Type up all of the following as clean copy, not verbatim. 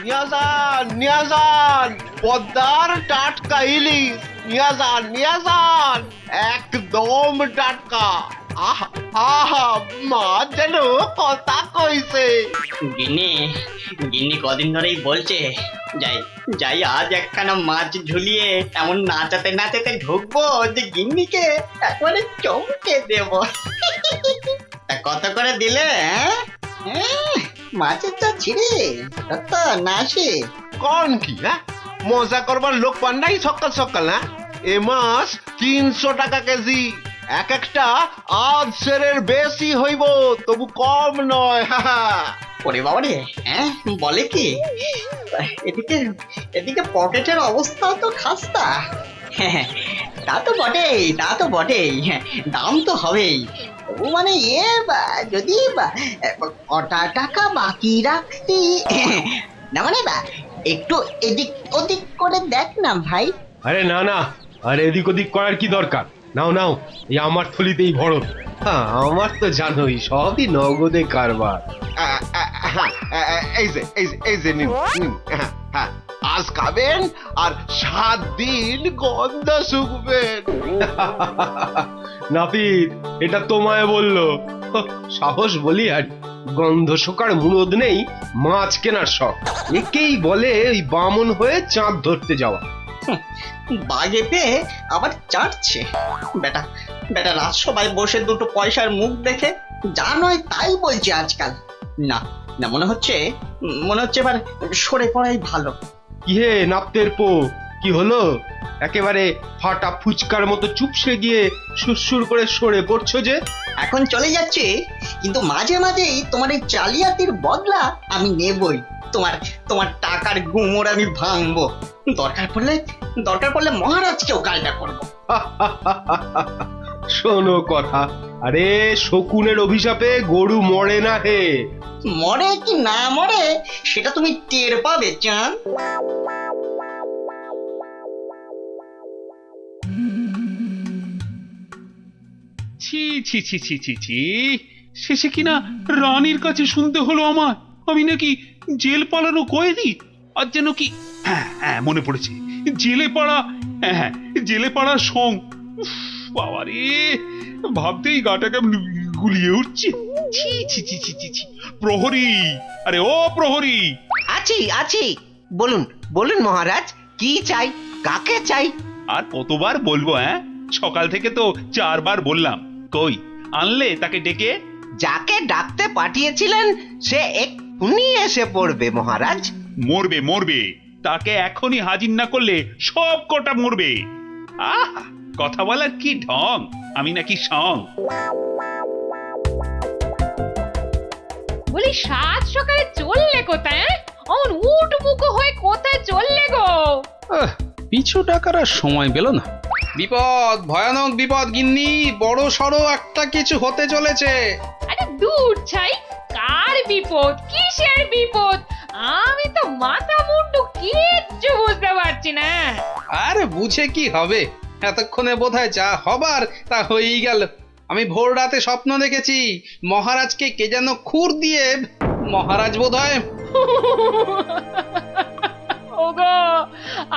নিয়ে যান পদ্মার টাটকা ইলিশ, নিয়ে যান একদম টাটকা। আহা আহা, মাছ যেন কথা কইছে। গিন্নি গিন্নি কদিন ধরেই বলছে যাই যাই আজ একখানা মাছ ঝুলিয়ে এমন নাচাতে নাচাতে ঢুকবো যে গিন্নিকে একবারে চমকে দেব। তা কত করে দিলে? মাছের চা ছিঁড়ে কত না আসে? কোন কি মজা করবার লোক পান নাই সকাল সকাল? এ মাছ 300 টাকা কেজি, এক একটা আধ সেরের বেশি হইব, তবু কম নয়। ওরে বাবা রে, বলে কি? এদিকে এদিকে পকেটের অবস্থাও তো খাস্তা। হ্যাঁ, তা তো বটেই, দাম তো হবেই। তবু মানে যদি কটা টাকা বাকি রাখতি, না মানে একটু এদিক ওদিক করে দেখ না ভাই। আরে না না, আরে এদিক ওদিক করার কি দরকার? নাও নাও, এই আমার থলিতেই ভরো। হ্যাঁ, আমার তো জানোই সবই নগদে কারবার। এই যে নিন, আজ খাবেন আর 7 দিন গন্ধ শুকবেন। নাপিত, এটা তোমায় বললো? সাহস বলি আর গন্ধ শোকার মুরদ নেই মাছ কেনার শখ। একেই বলে ওই বামন হয়ে চাঁদ ধরতে যাওয়া। বাগে পেয়ে আবার চাটছে বেটা। বেটা রাজসভায় বসে দুটো পয়সার মুখ দেখে যা নয় তাই বলছে আজকাল। না না, মনে হচ্ছে এবার সরে পড়াই ভালো। কি হে নাপতের পো, কি হলো? একেবারে ফাটা ফুচকার মতো চুপসে গিয়ে সুরসুর করে সরে পড়ছো যে? এখন চলে যাচ্ছে, কিন্তু মাঝে মাঝেই তোমার এই জালিয়াতির বদলা আমি নেবই। তোমার টাকার গুমর আমি ভাঙবো। দরকার পড়লে মহারাজকেও কায়দা করবো। শোনো কথা, আরে শকুনের অভিশাপে গরু মরে না হে। মরে কি না মরে সেটা তুমি টের পাবে চাঁদ। ছি ছি ছি ছি ছি ছি, শেষে কিনা রানীর কাছে শুনতে হলো আমার আমি নাকি জেল পালানো কয়েদি। আর যেন কি, হ্যাঁ মনে পড়েছে, জেলে পাড়া, জেলে পাড়ার সং। বাবারে, ভাবতেই গাটা কেমন গুলিয়ে উঠছে। ছি ছি ছি ছি ছি ছি। প্রহরী, আরে ও প্রহরী! আছি, বলুন বলুন মহারাজ, কি চাই, কাকে চাই? আর কতবার বলবো? সকাল থেকে তো 4 বার বললাম। কই আনলে তাকে ডেকে? যাকে ডাকতে পাঠিয়েছিলেন সে এক্ষুনি এসে পড়বে মহারাজ। মরবে, তাকে এখনই হাজির না করলে সব কটা মরবে। কথা বলার কি ঢং, আমি নাকি সং? বলি 7 সকালে চললে কোথায়? অমন উঠবুকো হয়ে কোথায় চললে গো? পিছু টাকার আর সময় পেল না। বিপদ, ভয়ানক বিপদ গিন্নি, বড় সড়ো একটা কিছু হতে চলেছে। আরে দূর ছাই, কার বিপদ, কিসের বিপদ? আমি তো মাথা মুন্ডু কিচ্ছু বুঝতে পারছি না। আরে বুঝে কি হবে, এতক্ষণে বোধহয় যা হবার তা হয়েই গেল। আমি ভোর রাতে স্বপ্ন দেখেছি মহারাজকে কে যেন খুর দিয়ে, মহারাজ বোধহয়। ওগো,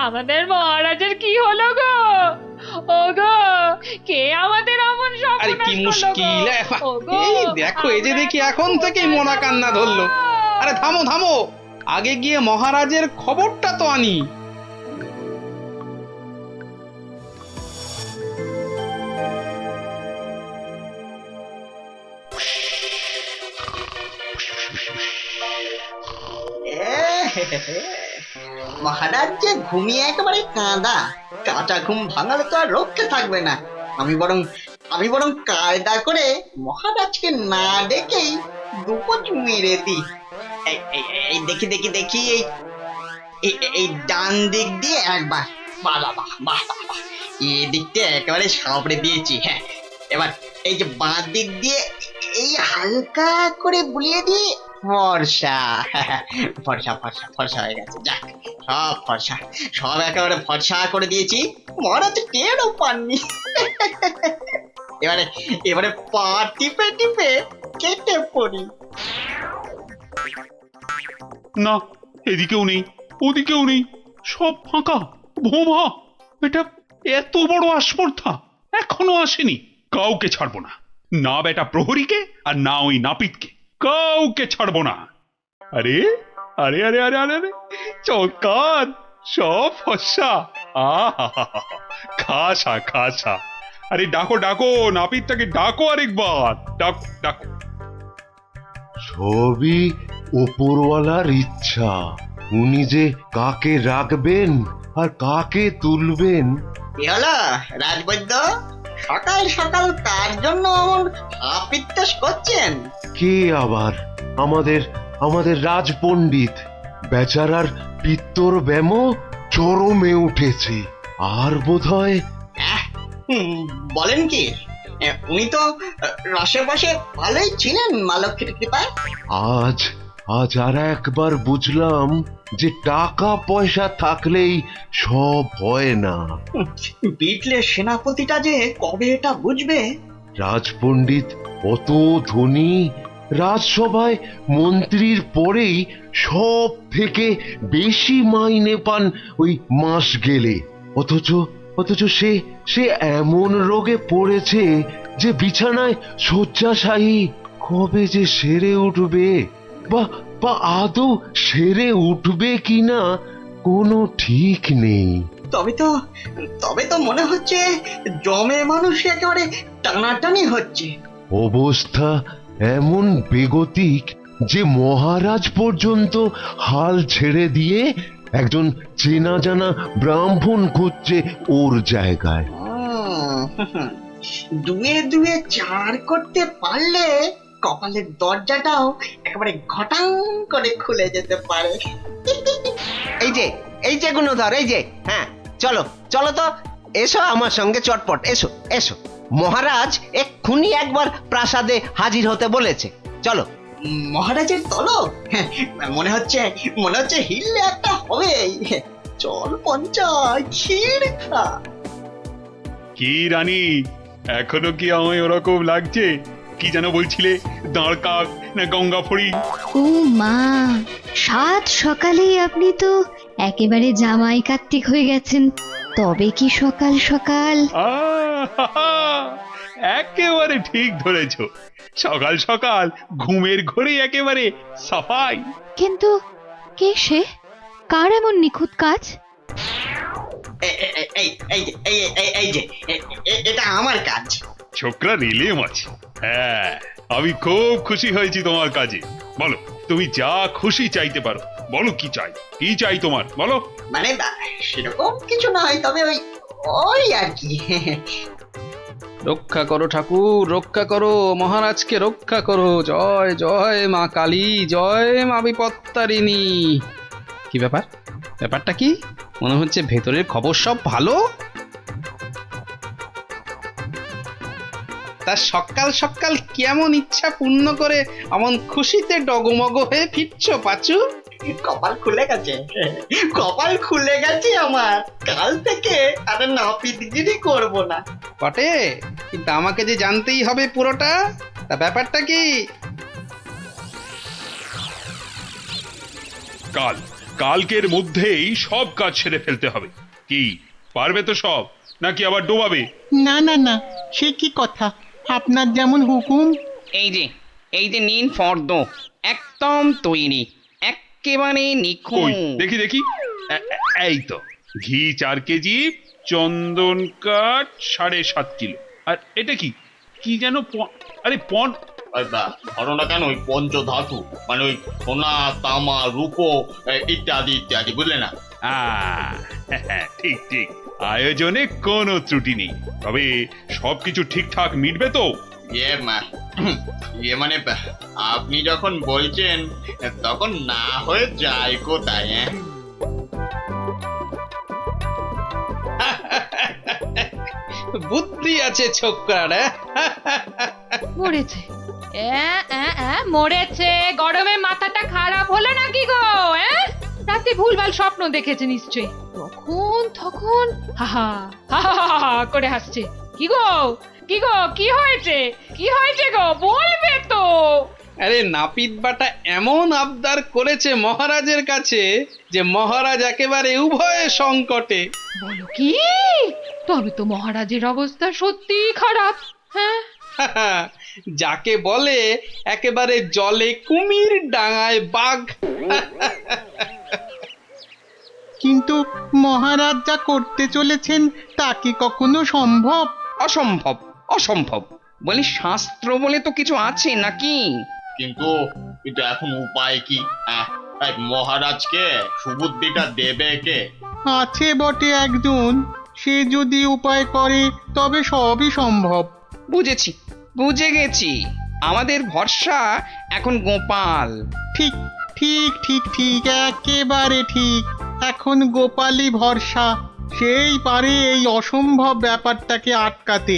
আমাদের মহারাজের কি হলো গো? ওগো, কে আমাদের অমন স্বপ্ন? আরে কি মুশকিল! এই দেখো, এই যে দেখি এখন থেকেই মরা কান্না ধরলো। আরে থামো থামো, আগে গিয়ে মহারাজের খবরটা তো আনি। মহারাজ যে ঘুমিয়ে একেবারে কাঁচা ঘুম ভাঙালে তো আর রক্ষে থাকবে না। আমি বরং কায়দা করে মহারাজকে না ডেকেই দুপোচ মেরে দিই। এই দেখি এই ডান দিক দিয়ে একবার, বাহ, এই দিকটা একেবারে সাবড়ে দিয়েছি। হ্যাঁ, এবার এই যে বাঁ দিক দিয়ে এই হালকা করে বুলিয়ে দিয়ে ফর্সা হয়ে গেছে। যাক, সব ফর্সা, সব একেবারে ফর্সা করে দিয়েছি। মহারাজ টেরও পাননি। এবারে পা টিপে কেটে পড়ি। না, এদিকেও নেই, ওদিকেও নেই, সব ফাঁকা, ভোমা। এটা এত বড় আস্পর্ধা এখনো আসেনি। কাউকে ছাড়বো না, না বেটা প্রহরীকে আর না ওই নাপিতকে, কাউকে ছাড়বো না। আরে আরে আরে আরে আরে আরে চকাত, সব ফর্সা। আহা, খাসা খাসা। আরে ডাকো ডাকো, নাপিতটাকে ডাকো আরেকবার, ডাকো ডাকো। সবই ওপরওয়ালার ইচ্ছা। উনি যে কাকে রাখবেন আর কাকে তুলবেন। কি হলো রাজবৈদ্য, সকাল সকাল কার জন্য অমন আপিত্তাস করছেন? কে আবার? আমাদের আমাদের রাজপণ্ডিত বেচারার পিত্তর ব্যামো চরমে উঠেছে। আর বোধহয় বলেন কি, উনি তো রসে বসে ভালোই ছিলেন মা লক্ষ্মীর কৃপায়। আজ আজ আর একবার বুঝলাম যে টাকা পয়সা থাকলেই সব হয় না। বিটলে সেনাপতিটা যে কবে এটা বুঝবে। রাজপণ্ডিত অত ধনী, রাজসভায় মন্ত্রীর পরেই সব থেকে বেশি মাইনে পান ওই মাস গেলে। অথচ অথচ সে সে এমন রোগে পড়েছে যে বিছানায় শয্যাশায়ী। কবে যে সেরে উঠবে, বা বা আদৌ সেরে উঠবে কিনা কোনো ঠিক নেই। তবে তো মনে হচ্ছে জমে মানুষ একেবারে টানাটানি হচ্ছে। অবস্থা এমন বেগতিক যে মহারাজ পর্যন্ত হাল ছেড়ে দিয়ে একজন চেনা জানা ব্রাহ্মণ খুঁজছে ওর জায়গায়। দুয়ে দুয়ে চার করতে পারলে কপালের দরজাটাও একেবারে ঘটাং করে খুলে যেতে পারে। এই যে গুণধর, এই যে, হ্যাঁ চলো চলো তো, এসো আমার সঙ্গে চটপট, এসো এসো। মহারাজ এক্ষুনি একবার প্রাসাদে হাজির হতে বলেছে, চলো। মহারাজের তলব? মনে হচ্ছে হিললে একটা হবে। চল পঞ্চায়, ক্ষীর খা। কি রানী, এখনো কি আমায় ওরকম লাগছে? কি যেন বলছিলে, দাঁড় কাক না গঙ্গা ফড়ি? ও মা, সাত সকালেই আপনি তো একেবারে জামাই কার্তিক হয়ে গেছেন। তবে কি সকাল সকাল? আহা, একেবারে ঠিক ধরেছ। সকাল সকাল ঘুমের ঘরে একেবারে সাফাই। কিন্তু কে সে? কার এমন নিখুঁত কাজ? এটা আমার কাজ। ছোকরা রেলে মাছি। হ্যাঁ, আমি খুব খুশি হয়েছি তোমার কাজে। বলো, তুমি যা খুশি চাইতে পারো। বলো কি চাই, কি চাই তোমার, বলো। মানে সেরকম কিছু নয়, তবে ওই আর কি। রক্ষা করো ঠাকুর, রক্ষা করো, মহারাজকে রক্ষা করো। জয় জয় মা কালী, জয় মা বিপত্তারিণী। কি ব্যাপারটা কি? মনে হচ্ছে ভেতরের খবর সব ভালো। তা সকাল সকাল কেমন ইচ্ছা পূর্ণ করে এমন খুশিতে ডগমগ হয়ে ফিরছ পাচু? কপাল খুলে গেছে আমার। কাল থেকে আর নাপিতগিরি করব না। বটে, কিন্তু আমাকে যে জানতেই হবে পুরোটা। তা ব্যাপারটা কি? কালকের মধ্যেই সব কাজ সেরে ফেলতে হবে। কি পারবে তো সব, নাকি আবার ডোবাবে? না না না, সে কি কথা, আপনার যেমন হুকুম। এই যে নিন ফর্দ, একদম তৈরি, একেবারে কই নিখুঁত। দেখি এই তো, ঘি 4 কেজি, চন্দন কাঠ 7.5 কিলো। আর এটা কি কি যেন আরে ঘটনা কেন ওই পঞ্চধাতু, মানে ওই সোনা তামা রূপো ইত্যাদি ইত্যাদি, বুঝলে না? ঠিক ঠিক, আয়োজনে কোনো ত্রুটি নেই। তবে সবকিছু ঠিকঠাক মিটবে তো? ইয়ে মানে আপনি যখন বলছেন তখন না হয়ে যায় কোথায়? বুদ্ধি আছে ছোকরার। মরেছে, মরেছে। গরমে মাথাটা খারাপ হলো নাকি গো? রাতে ভুলভাল স্বপ্ন দেখেছে নিশ্চয়ই। তখন হাহা হাহা করে হাসছে। কি গো কি হয়েছে গো, বলবে তো? আরে নাপিত বাটা এমন আবদার করেছে মহারাজের কাছে যে মহারাজ একেবারে উভয় সংকটে। বলো কি? তবে তো মহারাজের অবস্থা সত্যি খারাপ। হ্যাঁ, যাকে বলে একেবারে জলে কুমির ডাঙায় বাঘ। কিন্তু মহারাজ যা করতে চলেছেন তা কি কখনো সম্ভব? অসম্ভব, অসম্ভব। বলি শাস্ত্র বলে তো কিছু আছে নাকি? কিন্তু কিন্তু এখন উপায় কি? এই মহারাজকে সুবুদ্ধিটা দেবে কে? আছে বটে একজন, সে যদি উপায় করে তবে সবই সম্ভব। বুঝেছি, বুঝে গেছি। আমাদের ভরসা এখন গোপাল। ঠিক ঠিক ঠিক ঠিক, একেবারে ঠিক। এখন গোপালই ভরসা, সেই পারে এই অসম্ভব ব্যাপারটাকে আটকাতে।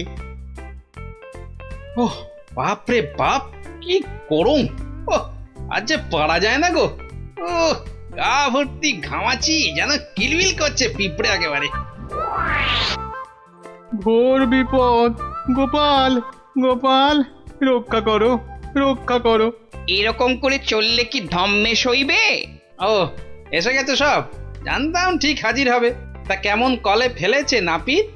ওহ বাপরে বাপ, কি করুম! ওহ, আজ যে পারা যায় না গো। ও গা ভর্তি ঘামাচি, যেন কিলবিল করছে পিঁপড়ে একেবারে। ঘোর বিপদ, গোপাল গোপাল, রক্ষা করো রক্ষা করো। এরকম করে চললে কি ধম্মে সইবে? ও এসে গেছে সব, জানতাম ঠিক হাজির হবে। তা কেমন কলে ফেলেছে নাপিত?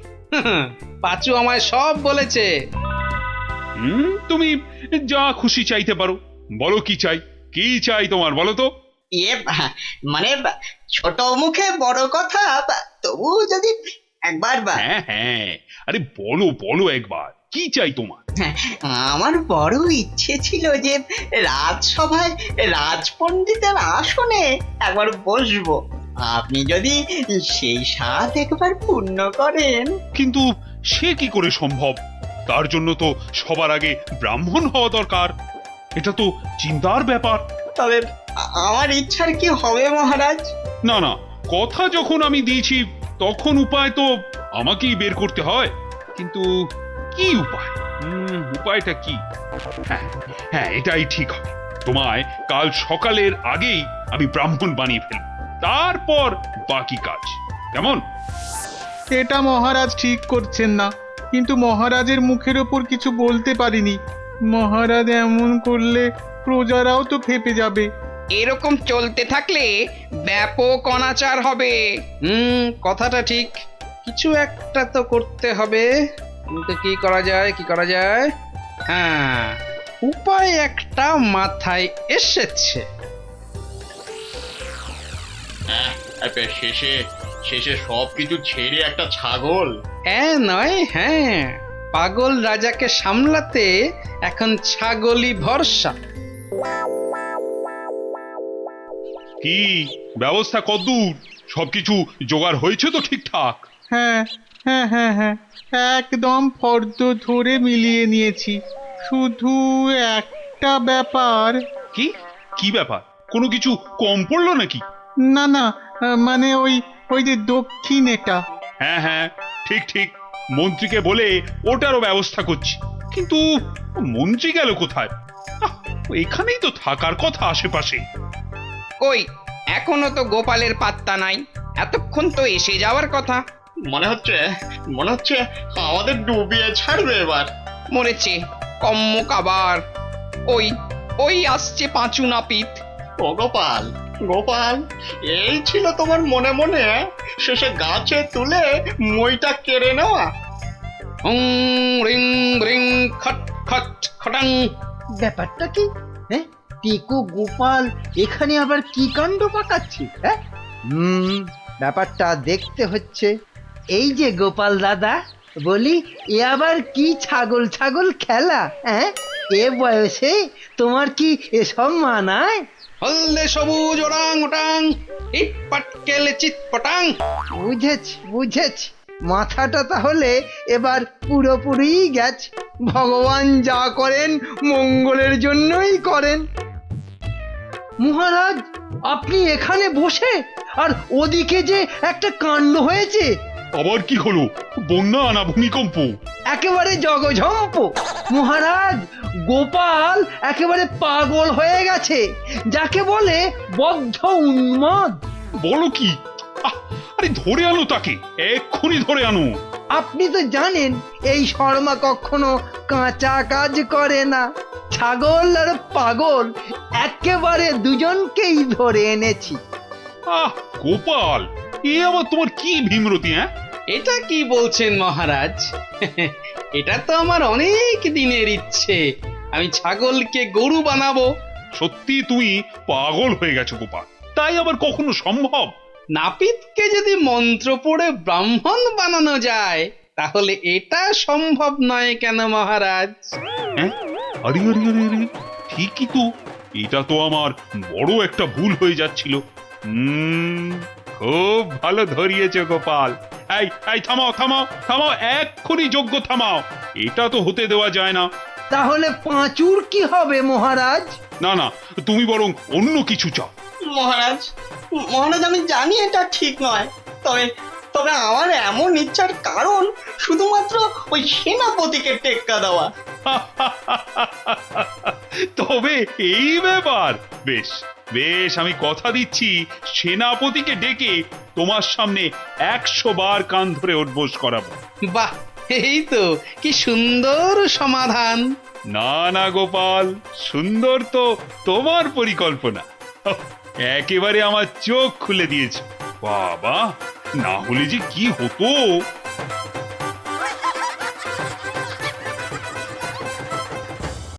পাঁচু আমায় সব বলেছে। তুমি যা খুশি চাইতে পারো। বলো কি চাই, কি চাই তোমার, বলো তো। মানে ছোট মুখে বড় কথা, তবু যদি একবার হ্যাঁ হ্যাঁ, আরে বলো বলো একবার, কি চাই তোমার? আমার বড় ইচ্ছে ছিল যে রাজসভায় রাজপণ্ডিতের আসনে একবার বসবো। আপনি যদি সেই স্বাদ একবার পূর্ণ করেন। কিন্তু সে কি করে সম্ভব? তার জন্য তো সবার আগে ব্রাহ্মণ হওয়া দরকার। এটা তো চিন্তার ব্যাপার। তবে আমার ইচ্ছার কি হবে মহারাজ? না না, কথা যখন আমি দিয়েছি তখন উপায় তো আমাকেই বের করতে হয়। কিন্তু কি উপায়? উপায়টা কি? হ্যাঁ হ্যাঁ, এটাই ঠিক হবে। তোমায় কাল সকালের আগেই আমি ব্রাহ্মণ বানিয়ে ফেলব, তারপর বাকি কাজ। কেমন? এটা মহারাজ ঠিক করছেন না, কিন্তু মহারাজের মুখের ওপর কিছু বলতে পারিনি। মহারাজ এমন করলে প্রজারাও তো ফেপে যাবে। এরকম চলতে থাকলে ব্যাপক অনাচার হবে। কথাটা ঠিক, কিছু একটা তো করতে হবে। কিন্তু কি করা যায়, কি করা যায়? হ্যাঁ, উপায় একটা মাথায় এসেছে। শেষে শেষে সবকিছু ছেড়ে একটা ছাগল? হ্যাঁ নয়, হ্যাঁ, পাগল রাজাকে সামলাতে এখন ছাগলই ভরসা। কি ব্যবস্থা কদ্দূর? সবকিছু জোগাড় হয়েছে তো ঠিকঠাক? হ্যাঁ হ্যাঁ হ্যাঁ হ্যাঁ, একদম ফর্দ ধরে মিলিয়ে নিয়েছি। শুধু একটা ব্যাপার। কি কি ব্যাপার? কোনো কিছু কম পড়লো নাকি? না না, মানে ওই ওই যে দক্ষিণ এটা। হ্যাঁ হ্যাঁ, ঠিক ঠিক, মন্ত্রীকে বলে ওটারও ব্যবস্থা করছি। কিন্তু মন্ত্রী গেল কোথায়? এখানেই তো থাকার কথা আশেপাশে। কই, এখনো তো গোপালের পাত্তা নাই। এতক্ষণ তো এসে যাওয়ার কথা। মনে হচ্ছে আমাদের ডুবিয়ে ছাড়বে এবার। মরেছে কম্মক আবার। ওই ওই আসছে পাঁচু নাপিত। ও গোপাল, গোপাল, এই ছিল তোমার মনে মনে শেষে গাছে তুলে মইটা কেড়ে নেওয়া? রিং রিং খট খট খটাং। ব্যাপারটা কি? হ্যাঁ, টিকু গোপাল এখানে আবার কি কাণ্ড পাকাচ্ছি? হ্যাঁ, ব্যাপারটা দেখতে হচ্ছে। এই যে গোপাল দাদা, বলি এ আবার কি ছাগল ছাগল খেলা? হ্যাঁ, এ বয়সে তোমার কি এসব মানায়? হলদে সবুজ ওরাং ওটাং, ইট পাটকেলে চিত পটাং। বুঝেছি বুঝেছি, মাথাটা তাহলে এবার পুরোপুরি গেছে। ভগবান যা করেন মঙ্গলের জন্যই করেন। মহারাজ, আপনি এখানে বসে, আর ওদিকে যে একটা কাণ্ড হয়েছে। আবার কি হলো? বন্যা না ভূমিকম্প? একেবারে জগঝম্প। মহারাজ, গোপাল একেবারে পাগল হয়ে গেছে, যাকে বলে বদ্ধ উন্মাদ। বলো কি? আরে ধরে আনো তাকে, এক্ষুনি ধরে আনো। আপনি তো জানেন এই শর্মা কখনো কাঁচা কাজ করে না। ছাগল আর পাগল একেবারে দুজনকেই ধরে এনেছি। আহ গোপাল, এ আবার তোমার কি ভীমরতি? হ্যাঁ, এটা কি বলছেন মহারাজ? এটা তো আমার অনেক দিনের ইচ্ছে, আমি ছাগলকে গরু বানাবো। সত্যি তুমি পাগল হয়ে গেছো গোপাল, তাই আবার কখনো সম্ভব? নাপিতকে যদি মন্ত্র পড়ে ব্রাহ্মণ বানানো যায়, তাহলে এটা সম্ভব নয় কেন মহারাজ? হ্যাঁ, আরে আরে আরে আরে, ঠিকই তো, এটা তো আমার বড় একটা ভুল হয়ে যাচ্ছিল। খুব ভালো ধরিয়েছ গোপাল। এই এই থামাও থামাও থামাও, এক্ষুনি যজ্ঞ থামাও, এটা তো হতে দেওয়া যায় না। তাহলে পাঁচুর কি হবে মহারাজ? না না, তুমি বরং অন্য কিছু চাও। মহারাজ, মহারাজ আমি জানি এটা ঠিক নয়, তবে তবে আমার এমন ইচ্ছার কারণ শুধুমাত্র ওই সেনাপতিকে টেক্কা দেওয়া। তবে এই ব্যাপার, বেশ বেশ, আমি কথা দিচ্ছি সেনাপতিকে ডেকে তোমার সামনে 100 বার কান ধরে উঠবোস করাবো। বাহ, এই তো কি সুন্দর সমাধান। না না গোপাল, সুন্দর তো তোমার পরিকল্পনা, একেবারে আমার চোখ খুলে দিয়েছে। বাবা, না হলে যে কি হতো।